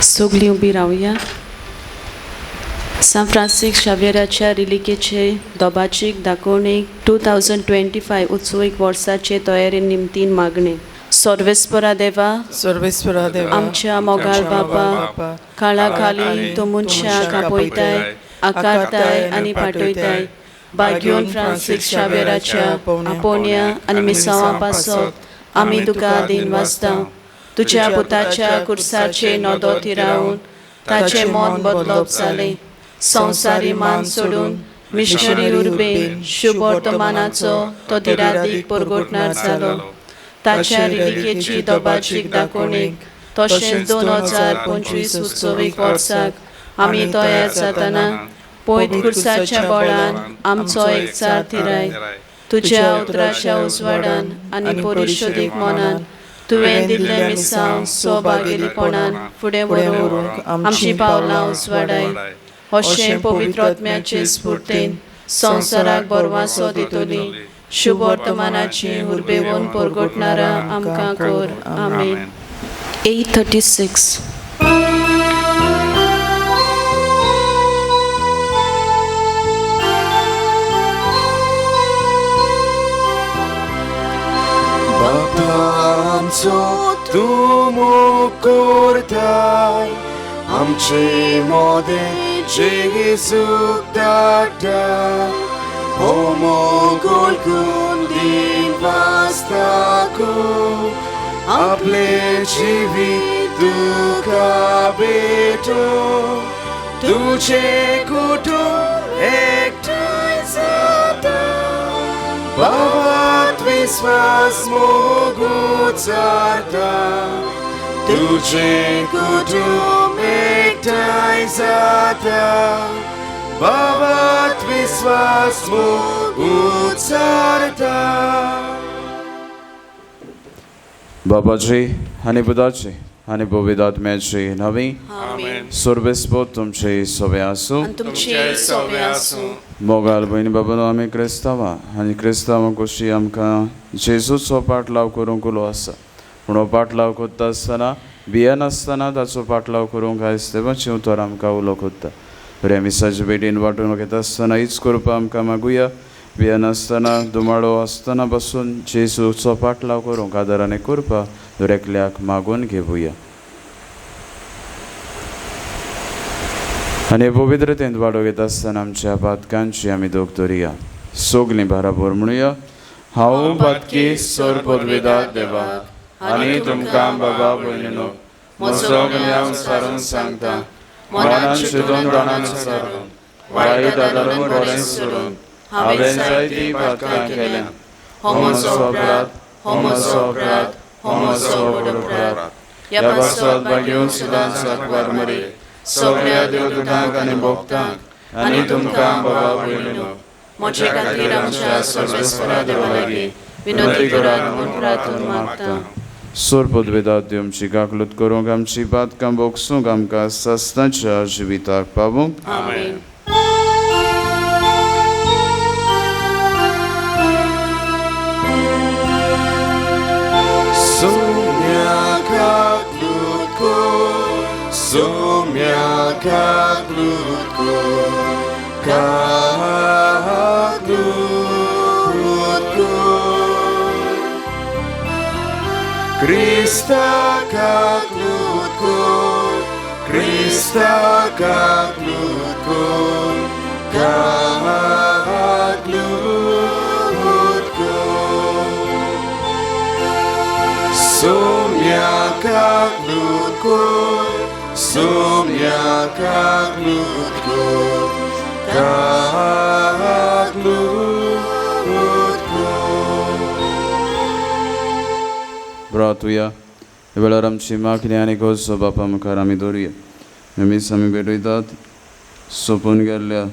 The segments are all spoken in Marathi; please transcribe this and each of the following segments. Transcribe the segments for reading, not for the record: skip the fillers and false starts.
सगळीं उबी रावया. सान फ्रांसिस शावेराच्या रिलिकेचे दोबाचीक दाखोवणेक 2025 उत्सवीक वर्साचे तयारी निमतीन मागणे. सर्वेस्परा देवा, आमच्या मोगाल बापा, काळा खाली तो मनशाक आपयताय, आकारताय आनी पाठयताय. बागेवन फ्रांसिस शावेराच्या आपोवण्या आनी मिसावा पासत आमी तुका दिन वाजता. तुज्या पुताच्या कुर्साचे नोदोती रावन ताचे मोन बदलप जालें. संवसारी मान सोडून मिशनरी उर्बेन शुभ वर्तमानाचो तो दिरादीक परगोटणार जालो. ताच्या रिलिकेची दोबाचीक दाखोवणेक तशेंच 2025 उत्सवीक वर्साक आमी तयार जातना पयत कुर्साच्या बोळान आमचो एकचार थिराय. तुज्या उतराच्या उजवाडान आनी परिशोदीक मोनान तुवें दिल्ले मिसांव सोबागेलीपणान फुडें व्हरूंक आमची पावलां उजवाडाय. अशें पवित्र आत्म्याचे स्फूर्तेन संवसाराक बरवासो दितली शुभ वर्तमानाची उर्बेवून परगोटणारा आमकां कर. आमेन. 836 आमचो तूं मोग करताय, आमचे मोदे जेजूक धाडटा. हो मोग ओळखून दिन वाजताको आपले जिवीत तुका भेटो. तुझे कुटुंब एकठांय जाता, बाबात विश्वास मोग उचारता. तुझे कुटुंब एकठांय जाता, बाबात विश्वास मोग उचारता. बाबाची आनी पुताची आनी पवित्र आत्म्याची नवी सोर्बेस्पो तुमचे सोबे आसूं. मोगाल भयणी बाबानो, आमी क्रिस्तांवां आनी क्रिस्तांवां कशी आमकां जेजूचो पाटलाव करूंक उलो आसा. पूण हो पाटलाव करता आसतना भियेन आसतना ताचो पाटलाव करूंक आयज देवाचें उतर आमकां उलो करता. बऱ्या मिसाचे भेटीन वांटून घेता आसतना हीच करपा आमकां मागुया. भियेन आसतना दुमाळो आसतना बसून जेजूचो पाटलाव करूंक आदाराने करपा दरेकल्याक मागून घेवया. आनी पवित्रतेंत वाडो घेता आसतना आमच्या पातकांची आमी दोग धरया. सगलीं बाराबर म्हणुया. हांव पातकी सर पदवेदार देवाक आनी तुमकां बाबा भयणीनो म्हजो गुन्यांव सारून सांगता. मनान शिदून दोनान सारून वायट आदारून बरें सोडून हांवें जायतीं पातकां केल्यां. हो म्हजो अपराध, हो म्हजो अपराध, हो म्हजो व्हड अपराध. ह्या पासत बागेवन सुदां साकवार मरे सगळ्या देवदूतांक आनी भक्तांक आनी तुमकां बाबा भयणीनो म्हजे खातीर आमच्या सर्वेस्परा देवा लागीं विनंती करात म्हूण प्रार्थना मागता. सोर पदवेदार देवची गागलूत करूंक आमची पातकां भोगसूंक आमकां सस्ताच्या जिविताक पावूंक. आमेन. Sommiak lutko, kak lutko. Krista kak lutko, Krista kak lutko, kak lutko. Sommiak lutko, Sommiak lutko, kak lutko. Bratuja, वेळार आमची मागणी आनी गोजो बापा मुखार आमी दवरुया. नेहमीच आमी भेटयतात सोंपून गेल्ल्या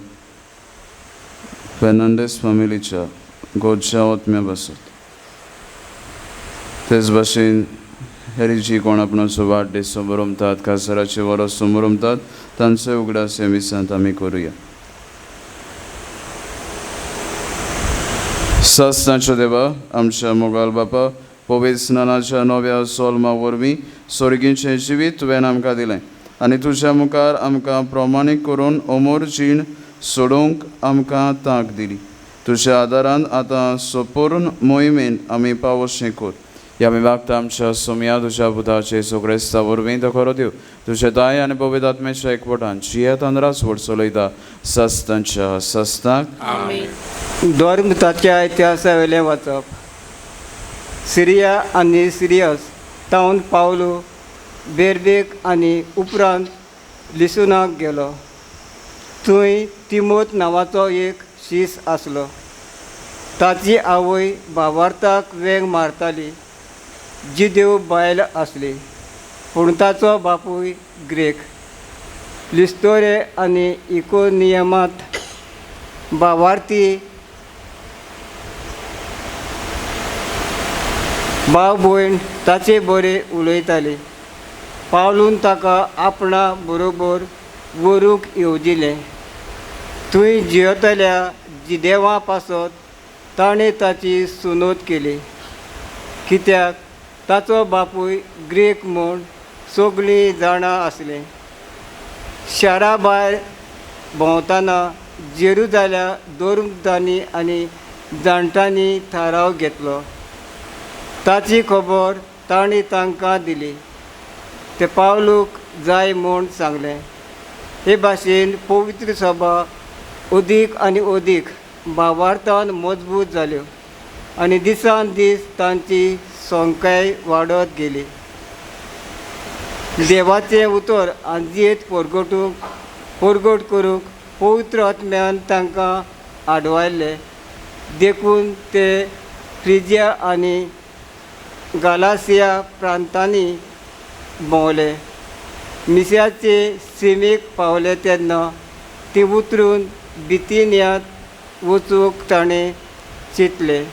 फेर्नांडीस फॅमिलीच्या गोडच्या ओतम्या बसत. तेच भाशेन हेरी जी कोण आपणाचो वाडदीस मनयतात, कासाराचे वरस मनयतात, तांचोय उगडास ह्या मिसांत आमी करुया. सासणाच्या देवा, आमच्या मोगाल बापा, पवित्र स्नानाच्या नव्या सोलमा वरवीं स्वर्गीचें जिवीत तुवें आमकां दिलें. आनी तुज्या मुखार आमकां प्रमाणीक करून अमोर जीण सोडूंक आमकां तांक दिली. तुज्या आदारान आतां सोपूर्ण मोहिमेन आमी पावोशें कोर. ह्या आमी मागता आमच्या सोम्या तुज्या पुताचे येसू क्रिस्ता वरवीं तो खरो दिव. तुजे दाय आनी पवित्र आत्म्याच्या एकवटान जियेत आनी रासवड चलयता सस्तांच्या सस्ताक. धर्मताच्या इतिहासा वयलें वाचप. सिरिया आनी सिरियस तावन पावलो बेर्बेक आनी उपरांत लिसुनाक गेलो. थंय तिमोत नांवाचो एक शीस आसलो. ताची आवय भावार्थाक वेंग मारताली जी देव बायल आसली, पूण ताचो बापूय ग्रेक. लिस्तोरे आनी इकोनियमांत भावार्थी भाव भयण ताचे बरे उलयताली. पावलून ताका आपणा बरोबर व्हरूंक येवजिलें. थंय जियेतल्या जिदेवां पासत ताणें ताची सुनोत केली, कित्याक ताचो बापूय ग्रेक म्हूण सगळीं जाणां आसलीं. शारा भायर भोंवतना जेरुजाल्या धर्मदानी आनी जाणट्यांनी थाराव घेतलो. ताची खबर ताणीं तांकां दिली. ते पावलूक जाय म्हूण सांगलें. हे भाशेन पवित्र सभा अदीक आनी अदीक भावार्थान मजबूत जाल्यो आनी दिसान दीस तांची संख्याय वाडत गेली. देवाचें उतर आनी जियेत परगट करूंक पवित्र आत्म्यान तांकां आडवायले. देखून ते फ्रिजिया आनी गालासिया प्रांतांनी भोंवले. मिसियाचे सिमेक पावले तेन्ना ती उतरून बिथिनियांत वचूंक ताणें चिंतलें,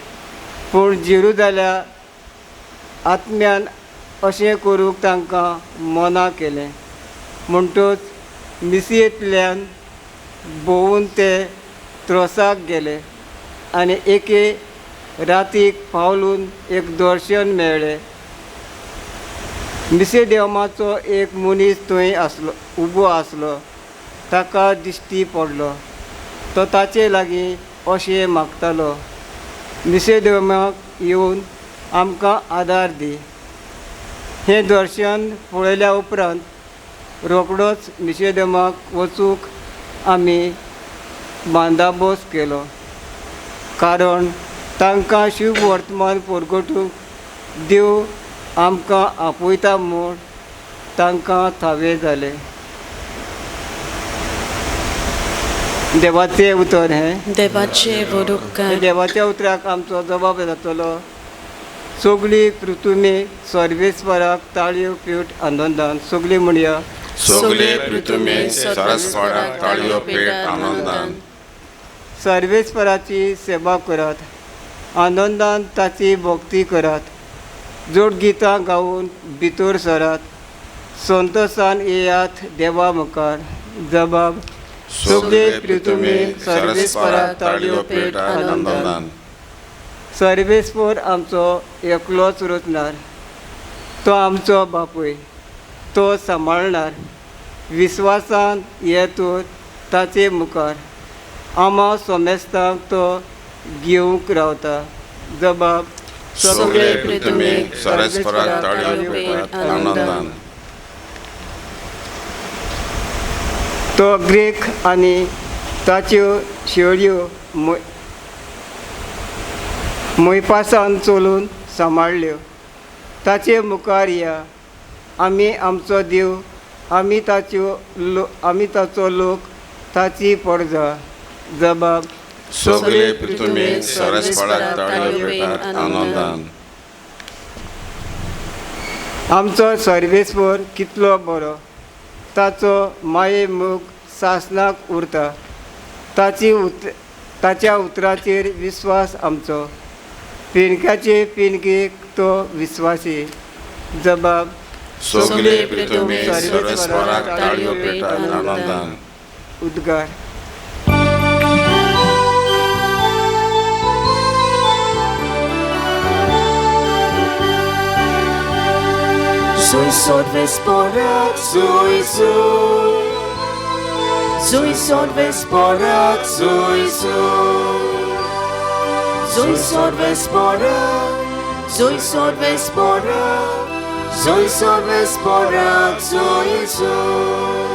पूण जेरुजाल्या आत्म्यान अशें करूंक तांकां मना केलें. म्हणटूच मिसियेंतल्यान भोंवून ते त्रोसाक गेले आनी एके रातीक पावलून एक दर्शन मेळ्ळें. मिसेदेमाचो एक मनीस थंय आसलो, उबो आसलो. ताका दिश्टी पडलो. तो ताचे लागीं अशें मागतालो, मिसेदेमाक येवन आमकां आदार दी. हें दर्शन पळयल्या उपरांत रोखडोच मिसेदेमाक वचूंक आमी बांदाबोस केलो, कारण तांकां शुभ वर्तमान परगटूंक देव आमकां आपयता म्हूण तांकां थावे जालें. देवाचें उतर हें. देवाचे वरुकार. देवाच्या उतराक आमचो जबाब जातलो. सगळीं पृथ्वी सर्वेस्वराक ताळयो पेट आनंदान. सगळीं म्हणया, सगळे पृथ्वी सरस्वराक ताळयो पेट आनंदान. सर्वेस्वराची सेवा करात, आनंदान ताची भक्ती करात. जोड गितां गावून भितर सरात, संतोशान येयात देवा मुखार. जबाब. सगळे पृथ्वी सर्वेस्वराक ताळयो पेट आनंदान. सर्वेस्वर आमचो एकलोच रचणार. तो आमचो बापूय. तो सांबाळणार. विस्वासान येतूर ताचे मुखार. आमा सोमेस्तांक तो घेवंक रावता. जबाब. सगळे पृथ्वी सरस्वराक ताळयो पेट आनंदान. तो ग्रेक आनी ताच्यो शेळयो मोयपासान चलून सांबाळल्यो. ताचे मुखार या. आमी आमचो देव, आमी ताचो लोक, ताची परजा. जबाब. सगळे पृथ्वी सरस्वराक ताळयो पेट आनंदान. आमचो सर्वेस्वर कितलो बरो. ताचो माये मोग सासनाक उरता. ताच्या उतराचेर विस्वास आमचो. पिणक्याचे पिणकेक तो विस्वासी. जबाब. सगळे पृथ्वी सरस्वराक ताळयो पेट आनंदान. उद्गार. Zui sorvesporak, zui zui. Zui sorvesporak, zui zui. Zui sorvesporak, zui sorvesporak. Zui sorvesporak, zui zui.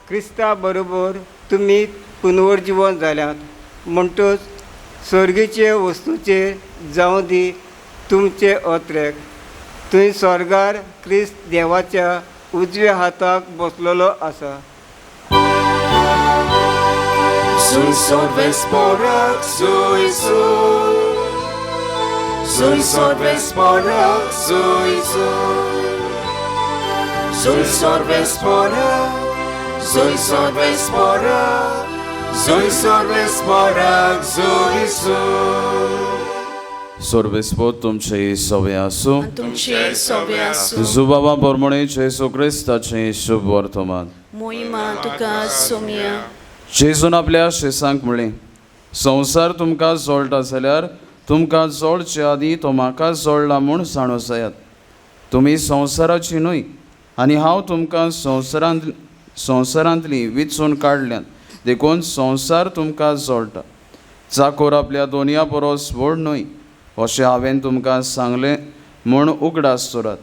Crysta बरोबर तुमी पुनर्जीवन जाल्यात म्हणटच स्वर्गीचे वस्तूचे जावं दी तुमचे अत्रेक थंय स्वर्गार क्रिस्त देवाच्या उजव्या हाताक बसलेलो आसा. Zui sorvesporak, zui zui. Zui sorvesporak, zui zui. Zui sorvesporak, zui sorvesporak. Zui sorvesporak, zui zui. Sorvespod तुमचे सवे आसूं. तुमचे सवे आसूं. जुबाबा पोरमणे जेसू क्रिस्ताचे शुभ वर्तमान. मोहिमा तुका सोमिया. जेजून आपल्या शेसांक म्हणलें, संवसार तुमकां जोडटा जाल्यार तुमकां जोडचे आदीं तो म्हाका जोडला म्हूण जाणो जायात. तुमी संवसाराची न्हय आनी हांव तुमकां संवसारांतली विचून काडल्यान देखून संवसार तुमकां जोडटा. चाकोर आपल्या दोनया परस व्हड न्हय अशें हांवें तुमकां सांगलें म्हूण उगडास दवरात.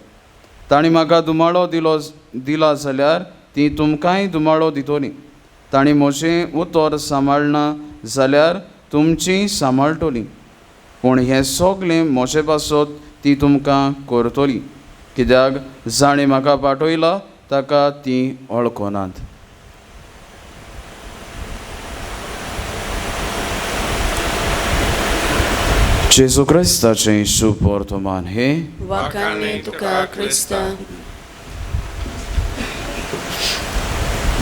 ताणी म्हाका दुमाळो दिला जाल्यार ती तुमकांय दुमाळो दितली. ताणी म्हजें उतर सांबाळना जाल्यार तुमची सांबाळटली. पूण हें सगलें म्हजे पासत ती तुमकां करतली, कित्याक जाणें म्हाका पाठयला ताका ती वळखनात. जेजू क्रिस्ताचें शुभ वर्तमान हे वाकाने तुका क्रिस्ता.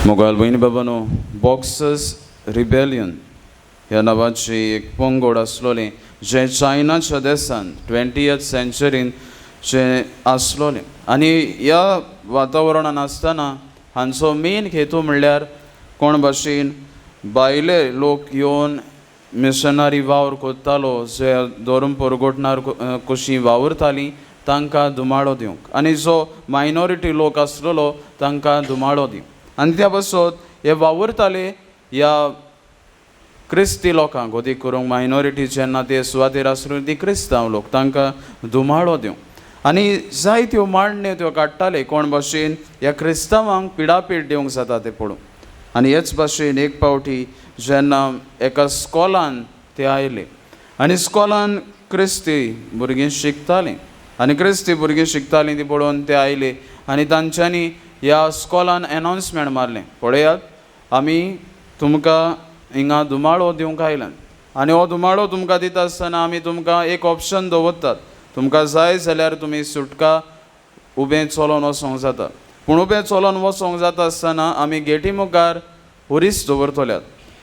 मोगाल बहीण बाबानो, बॉक्सर्स रिबेलियन ह्या नांवाचें एक पंगड आसलोलें जें चायनाच्या देशांत 20th सेंचुरीन जें आसलोलें. आनी ह्या वातावरणान आसतना हांचो मेन हेतू म्हणल्यार कोण भाशेन भायले लोक येवन मिशनरी वावर कोत्तालो, जे धर्म परगोटणार कशीं वावरतालीं तांकां दुमाळो दिवंक, आनी जो मायनॉरिटी लोक आसलेलो तांकां दुमाळो दिवंक. आनी त्या पासत हे वावरताले ह्या क्रिस्ती लोकांक ओदी करूंक, मायनॉरिटी जेन्ना ते सुवातेर आसले ती क्रिस्तांव लोक तांकां दुमाळो दिवंक. आनी जायत्यो मांडण्यो त्यो काडटाले कोण भाशेन ह्या क्रिस्तांवांक पिडापीड दिवंक जाता तें पळोवन. आनी हेच भाशेन एक पावटी जेन्ना एका स्कॉलान ते आयले आनी स्कॉलान क्रिस्ती भुरगीं शिकतालीं आनी क्रिस्ती भुरगीं शिकतालीं ती पळोवन ते आयले आनी तांच्यांनी ह्या स्कॉलान एनावन्समेंट मारलें, पळयात आमी तुमकां हिंगा दुमाळो दिवंक आयल्यात आनी हो दुमाळो तुमकां दिता आसतना आमी तुमकां एक ऑप्शन दवरतात. तुमकां जाय जाल्यार तुमी सुटका उबें चलोन वचोंक जाता, पूण उबें चलोन वचोंक जाता आसतना आमी गेटी मुखार हुरीस दवरतल्यात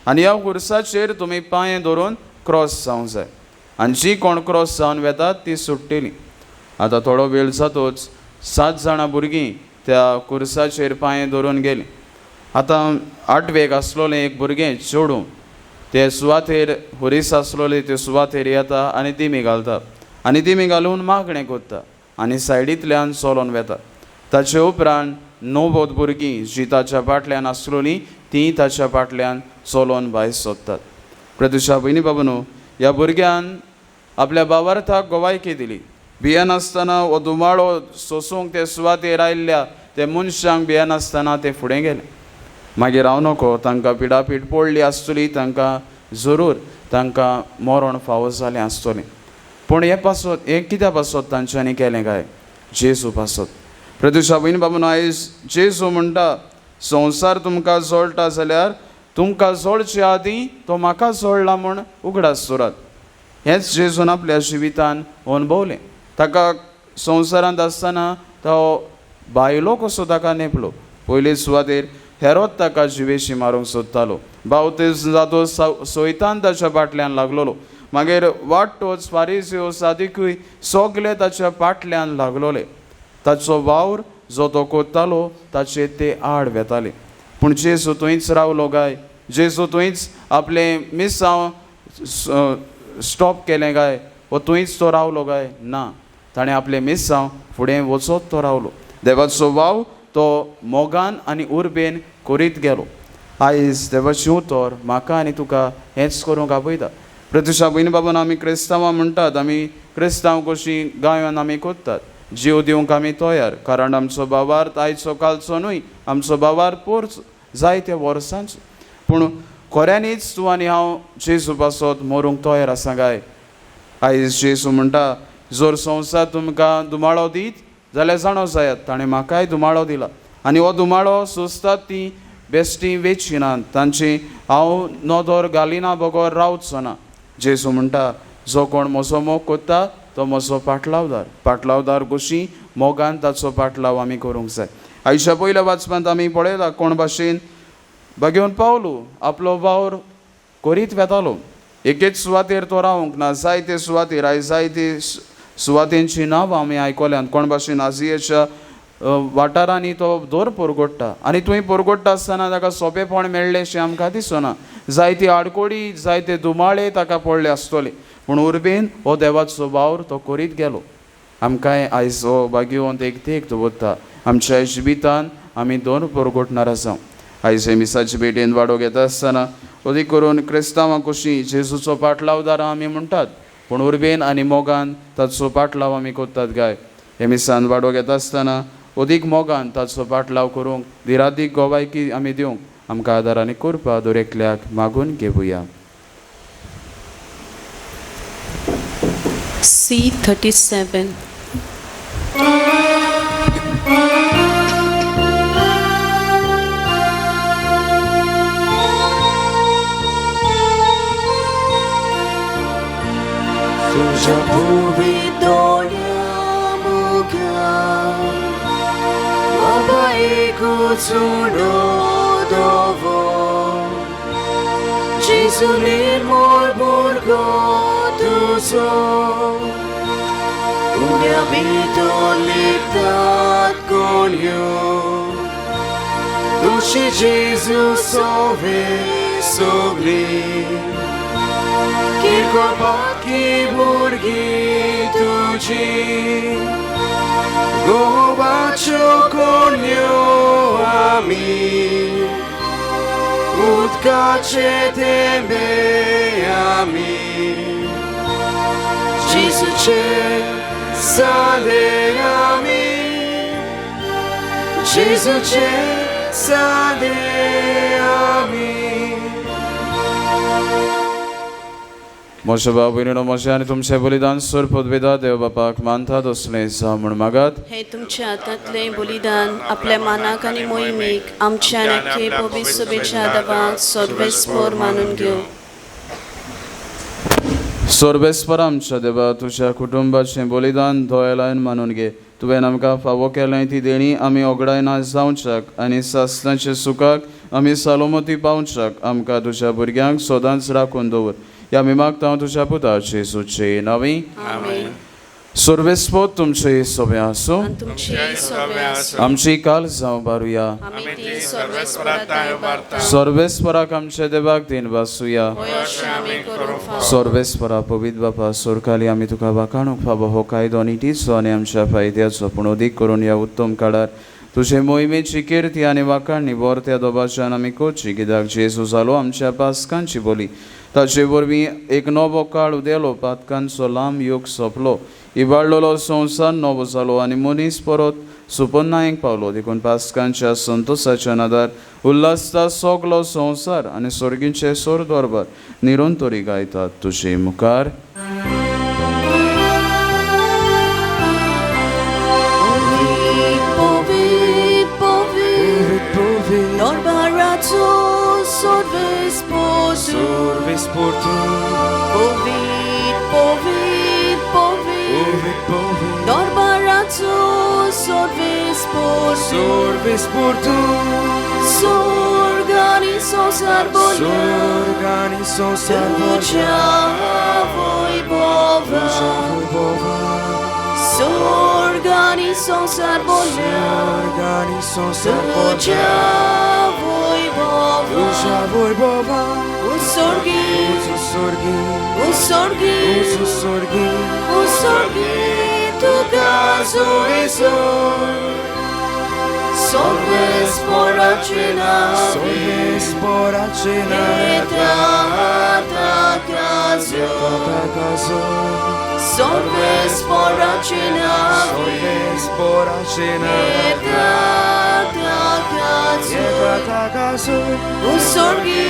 आनी ह्या हुर्साचेर तुमी पांये धरून क्रॉस जावंक जाय आनी जी कोण क्रॉस जावन वेतात ती सुट्टेली. आतां थोडो वेळ जातूच 7 जाणां भुरगीं त्या खुर्साचेर पांये धरून गेलीं. आतां 8वेक आसलोलें एक भुरगें चेडूं ते सुवातेर हुरीस आसलोली ते सुवातेर येता आनी दिमी घालता आनी दिमी घालून मागणें कोत्ता आनी सायडींतल्यान चलोन वेता. ताचे उपरांत 9 भुरगीं जीं ताच्या फाटल्यान आसलोलीं तीं ताच्या फाटल्यान चलोन भायर सरतात. प्रत्युशा भयणी बाबनो, ह्या भुरग्यान आपल्या भावार्थाक गोवायकी दिली. भियेनासतना हो दुमाळो सोसूंक ते सुवातेर आयिल्ल्या ते मनशांक भियेनासतना ते फुडें गेले. मागीर हांव नकळो तांकां पिडापीड पडली आसतली, तांकां जरूर तांकां मरण फावो जालें आसतलें. पूण हे पासत हें कित्या पासत तांच्यांनी केलें काय? जेजू पासत. प्रत्युशा भयणी बाबनो, आयज जेजू म्हणटा संवसार तुमकां जोडटा जाल्यार तुमकां जोडचे आदीं तो म्हाका जोडला म्हूण उगडास दवरात. हेंच जेजून आपल्या जिवितान अणभवलें. ताका संवसारांत आसतना तो भायलो कसो ताका नेपलो. पयले सुवातेर हेरोद ताका जिवेशी मारूंक सोदतालो. बावतेज जातो सोयतान ताच्या फाटल्यान लागलोलो. मागीर वाटतोच फारिझेव सादिकूय सगळे ताच्या फाटल्यान लागलोले. ताचो वावर जो तो कोत्तालो ताचे ते आड वेताले. पूण जेजू थंयच रावलो काय? जेजू थंयच आपलें मिसांव स्टॉप केलें काय? वो थंयच तो रावलो काय? ना, ताणें आपले मिस्सांव फुडें वचत तो रावलो. देवाचो वाव तो मोगान आनी उर्बेन करीत गेलो. आयज देवाची उतर म्हाका आनी तुका हेंच करूंक आपयता. प्रत्युशा भयणी बाबून आमी क्रिस्तांवां म्हणटात, आमी क्रिस्तांव कशीं गांवांत आमी कोत्तात, जीव दिवंक आमी तयार, कारण आमचो भावार्थ आयचो कालचो न्हय, आमचो भावार्थ पोरचो जायत्या वर्सांचो. पूण खऱ्यांनीच तूं आनी हांव जेजू पासत मरूंक तयार आसा काय? आयज जेजू म्हणटा, जर संवसार तुमकां दुमाळो दीत जाल्यार जाणो जायात ताणें म्हाकाय दुमाळो दिला, आनी हो दुमाळो सोंसतात ती बेश्टी वेचिनात, तांची हांव नदर घालिना बगोर रावचो ना. जेजू म्हणटा, जो कोण म्हजो मोग कोत्ता तो म्हजो पाटलावदार कशी मोगान ताचो पाटलाव आमी करूंक जाय. आयच्या पयल्या वाचपांत आमी पळयलां कोण भाशेन भाग्योन पावलो आपलो वावर करीत वेतालो. एकेच सुवातेर तो रावंक ना, जायते सुवातेर आयज जायते सुवातेंची नांवां आमी आयकल्यात. कोण भाशेन आजियेच्या वाठारांनी तो दोर परगोडटा, आनी थंय परगोडटा आसतना ताका सोंपेपण मेळ्ळें अशें आमकां दिसना. जायती आडकोडी जायते दुमाळे ताका पडले आसतले, पूण उर्बेन हो देवाचो वावर तो करीत गेलो. आमकांय आयज हो भाग्योन एक दवरता. आमच्या जिवितान आमी दोर परगोडणार आसा. आयज हे मिसाची भेटेन वाडो घेता आसतना अदीक करून क्रिस्तांवां कशीं जेजूचो पाटलावदार आमी म्हणटात, पूण उर्बेन आनी मोगान ताचो पाटलाव आमी कोत्तात काय? हे मिसान वाडो घेता आसतना अदीक मोगान ताचो पाटलाव करूंक दिरादीक गोवायकी आमी दिवंक आमकां आदारांनी करपा दरेकल्याक मागून घेवया. C37. Tuja powidolia Boga, Babaiku cunodowo, Jezu mirmor borgo tuzo, Unia bitolitat konju, Duši Jezu sove sogli, Kirkopatki burgi tuji, Gobacho konyo ami, Utkače tebe ami, Jesuče sale ami, Jesuče sale ami. मोशे बाबूनो मोशे आनी तुमचें बलिदान सुर पदवेदा देव बापाक मानतात असलें जा म्हूण मागात. हे तुमच्या हातांतलें बलिदान आपल्या मानाक आनी मोहिमेक आमच्या नखे पवित्र सभेच्या देवाक सर्वेस्पर मानून घेवं. सर्वेस्पर आमच्या देवा, तुज्या कुटुंबाचें बलिदान दोयेलायन मानून घे. तुवें आमकां फावो केलें ती देणी आमी ओगडायना जावच्याक आनी सासणाच्या सुखाक आमी सालोमती पावच्याक आमकां तुज्या भुरग्यांक सदांच राखून दवर. या मी मागता तुझ्या पुताचे सुचे नावी. आमेन. सर्वेस्पोत तुमचे सोबे आसो, तुमची सोबे आसूं. आमची काल जावं बारुया. आमी ती सर्वेस्पराताय उबारता. सर्वेस्पराक आमचे देवाक दिन वासुया. होय अशें आमी करूंक फावो. सर्वेस्परा पवित्र बापा सोरकाली आमी तुका वाखाणूक फावो हो कायदो निटीचो आनी आमच्या फायद्याचो, पूण अदीक करून ह्या उत्तम काळार तुजे मोहिमेची कीर्ती आनी वाखाणणी बोरत्या दोबाच्यान आमी कोची, कित्याक जेजू जालो आमच्या पासकांची बोली. ताचे वरवीं एक नवो काळ उदेलो, पातकांचो लांब यूग सोंपलो, इबाडलेलो संवसार नवो जालो आनी मनीस परत सुपन्नायक पावलो. देखून पासकांच्या संतोशाच्या नादार उल्हासता सगलो संवसार आनी स्वर्गींचे सोर दरबार निरंतरी गायतात तुजे मुखार. Por tu, Dorbarazo sorves por tu, Sorganisos Sorganisos Tuja voi bova, Sorganisos Sorganisos Tuja voi bova, voi bova, Usorgi, Usorgi, Usorgi, Usorgi, Usorgi, tu तुका सोविसून Sorvesporace navi, Sorvesporace navi, Etatakazo. Sorvesporace navi, Sorvesporace navi, Etatakazo. Usorgi,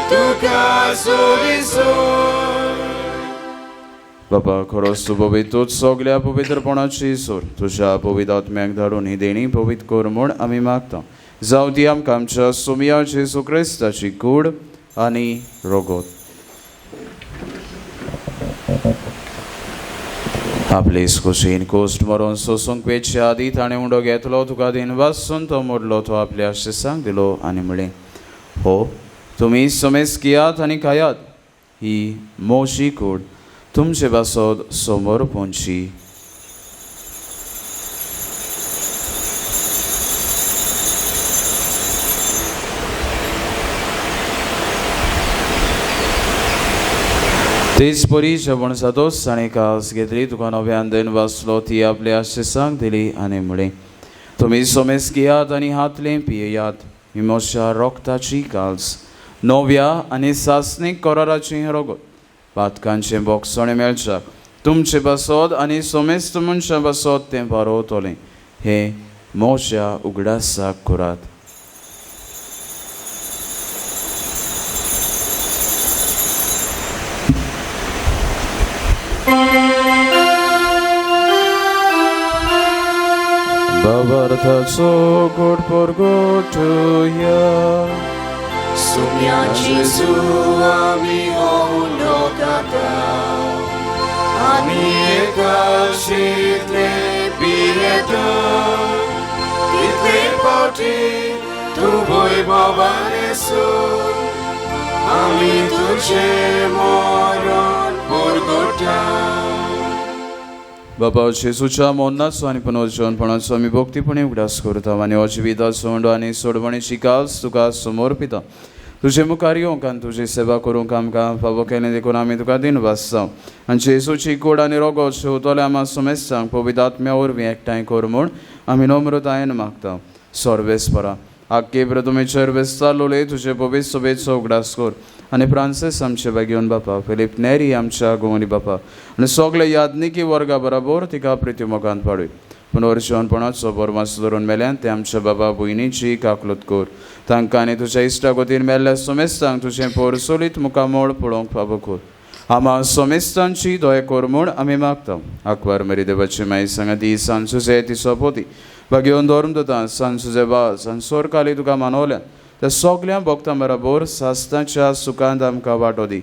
तुका सोविसून बाबा खरोच तू पवित्र तूच सगळ्या पवित्रपणाची सोर तुझ्या पवित्र आत्म्याक धाडून ही देणी पवित्र कर म्हूण आमी मागता जावं ती आमकां आमच्या सोमया जेसू क्रिस्ताची कूड आनी रोगोत आपले इस्कोशीन कोस्ट मारून सोसूंक पेटचे आदी ताणें उंडो घेतलो तुका दिन वाचून तो मोडलो तो आपल्या शिसांक दिलो आनी म्हळें हो तुमी समेस कियात आनी खायात ही मोशी कूड तुमचे बासोद समोर पोंची तेच परी जेवण जातोच ताणें कास घेतली तुका नव्यान दिन वाचलो ती आपल्या शिसांक दिली आनी म्हळें तुमी समेस घेयात आनी हातलें पियेयात ही म्हज्या रोगताची काल्स नव्या आनी सासणीक कराराची रोगत पातकांचे बोगसणे मेळच्याक तुमचे बसोद आनी सोमेस्त मनशा बसोद तें बारोवतलें हे मोज्या उगडासाक करात बाबार्थाचो गोड परगोटुया Sumia Jesu ami hondo kata Ami ekashitle pieta Title poti tu voi bavanesu Ami tuce moron porgota बाबा जेसूच्या मोन्नाचो आनी पुनर्जीवनपणाचो आमी भोक्तीपणी उगडास करता आनी हो जिविताचो सोंड आनी सोडवणेची काल्स तुका समोर पिता तुजे मुखार येवंक आनी तुजी सेवा करूंक आमकां फावो केलें देखून आमी तुका दिन वाचता आनी जेसूची कूड आनी रोगो शेवतले आमा समेस्तांक पवित्र आत्म्या वरवीं एकठांय कर म्हूण आमी नम्रतायेन मागता सर्वेस्परा आख्खे प्रथमेचेर वेस्तालोले तुजे पवित्र सभेचो उगडास कर आनी फ्रांसीस आमचे बागेवन बापा फिलीप नेरी आमच्या गोवनी बापा आनी सगळे यादनिकी वर्गा बरोबर तिका प्रितीमोगांत पाडूय पुनर्जीवनपणाचो बरमास धरून मेल्यान ते आमच्या बाबा भयणीची काकलूत कर तांकां आनी तुज्या इश्टागोतीन मेल्ल्या समेस्तांक तुजें पोरसोलीत मुखामोळ पळोवंक फावो कर आमा समेस्तांची दया कर म्हूण आमी मागता आकवार मेरी देवाची माई सांगाती सांजुजे तिचो पोती बागेवन धर्म दोता सांजुजे बाज आनी सोरकाली तुका मानवल्यान त्या सगळ्या भक्तां बरोबर सास्ताच्या सुखांत आमकां वांटो दी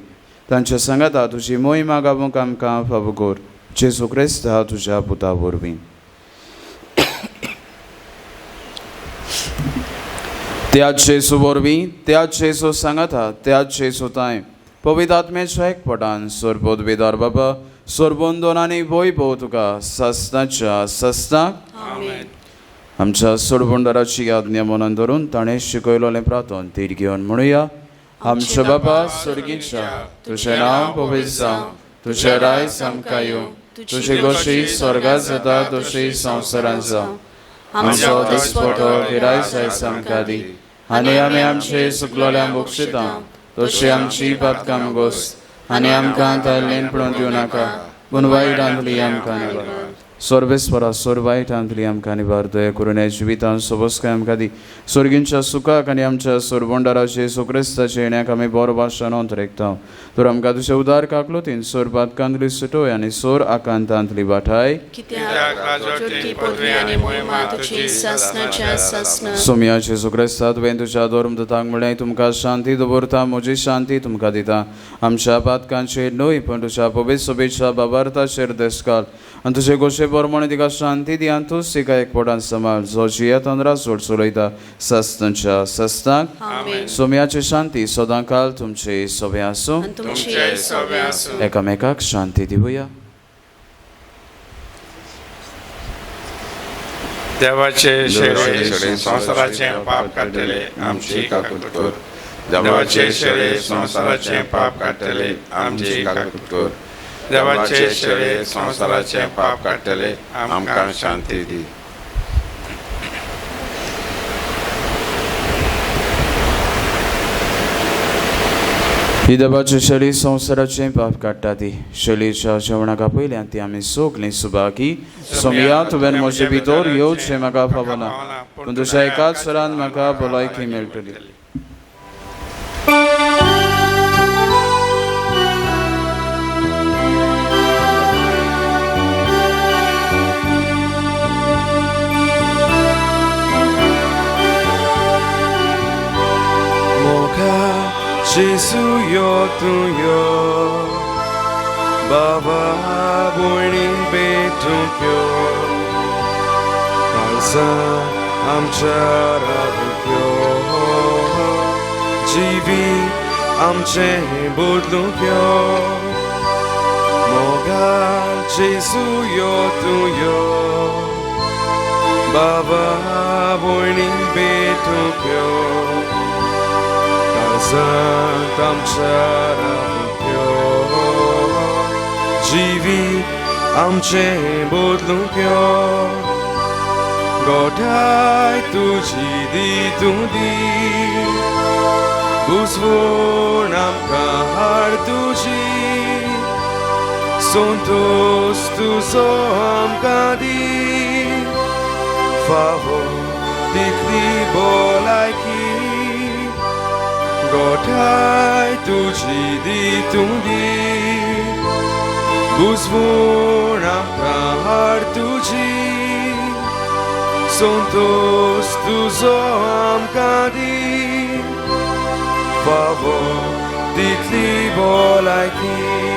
तांच्या सांगाता तुजी मोहीमा गावूंक आमकां फावो कर जेजू क्रिस्ता तुज्या पुता वरवीं त्याच जेजू वरवीं त्याच जेजू सांगाता त्याच जेजू ताय पवित्र आत्म्याच्या एकपटान सोरपोत बेदार बाबा सोरबोंदोन आनी वैभव तुका सास्ताच्या सस्ताक आमच्या सोडबोंडाराची आज्ञा मनान धरून ताणें शिकयलोलें प्रार्थन ती घेवन म्हणुया आमच्या बाबा स्वर्गीच्या तुजें नांव पवित्र जावं तुजें रायज आमकां येवं तुजी गोशी स्वर्गांत जाता तशी संवसारांत जावं आमचो दिसपटो गिरायज आयज आमकां दी आनी आमी आमचे चुकलोल्यांक बक्षिता तशी आमची पातकां गोस आनी आमकां तायलेन पडून दिवं नाका पूण वायटांतली आमकां निवार सर्वेस्परा सोर वायटांतली आमकां निवार दया करून ह्या जिवितांत सोबस्काय आमकां दी स्वर्गींच्या सुखाक आनी आमच्या सोरबोंडाराचे सुक्रिस्ताचे येण्याक आमी बरो भाशेन अंतरेकता तर आमकां तुज्या उदार काकलोतीन सोर पातकांतली सुटोय आनी सोर आकांतांतली वाठाय सोमया जेजू क्रिस्ता तुवें तुज्या धर्मदूतांक म्हळें तुमकां शांती दवरता म्हजी शांती तुमकां दिता आमच्या पातकांचेर न्हय पण तुज्या पवित्र सभेच्या बाबार्थाचेर देस्काल आनी तुजे गोशे प्रमाणे तिका शांती दी आनी तूंच तिका एकपटान सांबाळ जो जिया तंद्रा सोड चलयता सस्तांच्या सस्तांक सोमयाची शांती सदां काल तुमचे सोबे आसूं एकामेकाक शांती दिवया देवाचे शेळे संसाराचे पाप काडलेले आमची काकूट कर देवाचे शेळे संसाराचे पाप काडटले आमची काकूट कर देवाचे शेळे संसाराचे पाप काडटले आमकां शांती दी ही देवाची शेळी संसाराचे पाप काडटा ती शेळीच्या जेवणाका पयल्यां ती आमी सोगलीं सुबाकी सोमया तुवें म्हजे भितर येवचें म्हाका फावना पूण तुज्या एकाच स्वरान म्हाका भलायकी मेळटली Jésus yo tu yo Baba boynin betun yo Kalsa amcha rabyo Jivi amche bodlu yo Moga Jésus yo tu yo Baba boynin betun yo आमच्या रावप्यो जिवी आमचे बोदलुप्यो गोठाय तुझी दितू दी बुजवून आमकां हाड तुजी संतोष तुजो आमकां दी फावो तितली भलायकी गोठाय तुझी दितू दी बुजवून आमकां हाड तुजी संतोष तुजो आमकां दी फावो तितली भलायकी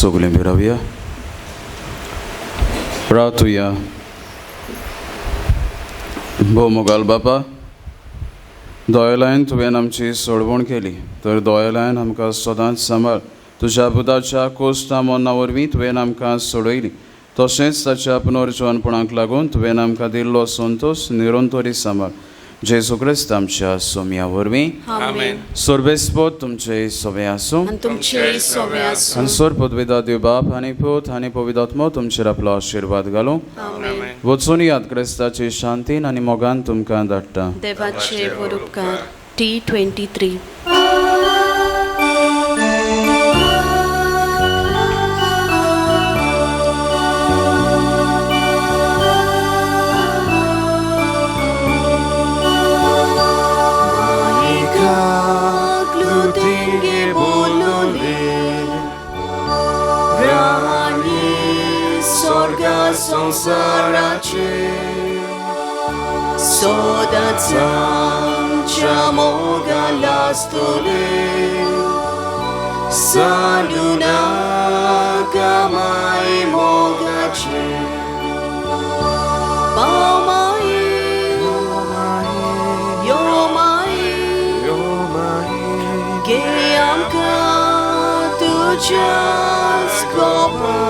सगळें भिरावया प्रार्थुया भोव मोगाल बापा दोयेलायन तुवें आमची सोडवण केली तर दोयेलायन आमकां सदांच सांबाळ तुज्या पुताच्या कोश्टा मोन्ना वरवीं तुवें आमकां सोडयली तशेंच ताच्या पुनर्जीवनपणाक लागून तुवें आमकां दिल्लो संतोश निरंतरी सांबाळ जेजू क्रिस्त आमच्या सोम्या वरवीं आमेन सोर्बेस्पोत तुमचे सोबे आसूं आनी तुमचे सोबे आसूं आनी सोर पदवेदा देव बाप आनी पूत आनी पवित्र आत्मो तुमचेर आपलो आशिर्वाद घालूं आमेन वचून याद क्रिस्ताची शांतीन आनी मोगान तुमकां धाडटा देवाचे बरोपकार T23 संसाराचे सोदाचा आमच्या मोगाला स्तोले सांडूना कमाई मोगाचे पावमाई यो माई गे आमकां तुझ्याच कोपा